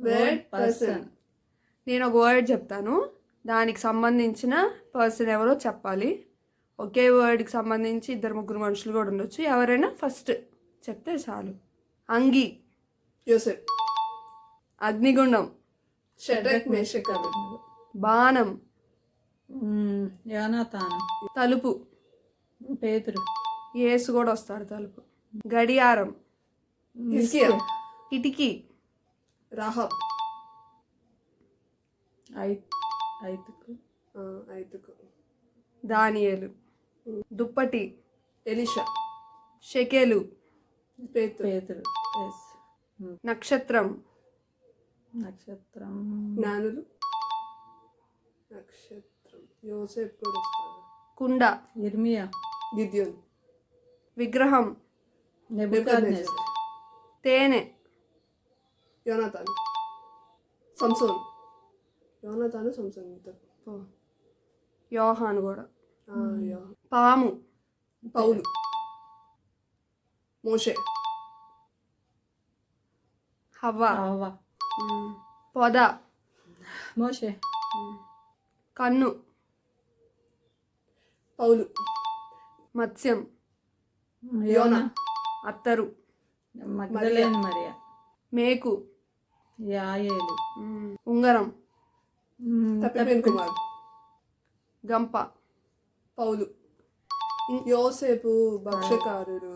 Word person. నేను ఒక word చెప్తాను, దానికి సంబంధించిన పర్సన్ ఎవరో చెప్పాలి. ఒకే వర్డ్కి సంబంధించి 2-3 మనుషులు కూడా ఉండొచ్చు. ఎవరైనా ఫస్ట్ చెప్తే చాలు. అంగి, యోసెఫ్. అగ్నిగుండం, షడ్రక్ మేషక్ అబేద్నెగో. బాణం, యోనాతాను. తలుపు, పేతురు. యేసు కూడా వస్తాడు. తలుపు. గడియారం, హిజ్కియా. కిటికీ, రాహబ్. ఐతుకు. ఐతుకు. దానియేలు. దుప్పటి, ఎలీషా. షెకెలు, పేతురు. ఎస్. నక్షత్రం, నక్షత్రం. జ్ఞానులు. నక్షత్రం. యోసేఫ్ కూడా వస్తాడు. కుండ, ఇర్మియా. గిద్యోన్. విగ్రహం, నెబుకద్నెజర్. తేనె, యోనాతాను. సంసోన్. యోనాతాను సంసోన్ ఇద్దరు. యోహాను కూడా. యోహాను. పాము, పౌలు. మోషే. హవ్వ, హవ్వ. పొద, మోషే. కన్ను, పౌలు. మత్స్యం, యోనా. అత్తరు, మగ్దలేని మరియా. మేకు, యాయేలు. ఉంగరం, తప్పిపోయిన కుమార్. గంప, పౌలు. యోసేపు భక్ష్యకారుడు,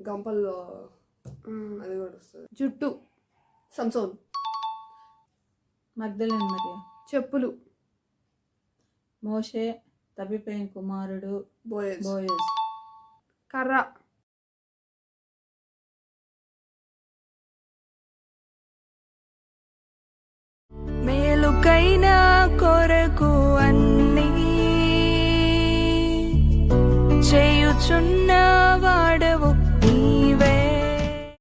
గంపల్లో అది కూడా వస్తుంది. జుట్టు, సంసోన్. మగ్దలేని మరియా. చెప్పులు, మోషే, తప్పిపోయిన కుమారుడు, బోయజ్. బోయజ్. కర్ర, మేలుకైనా కొరకు అన్నీ చేయుచున్నా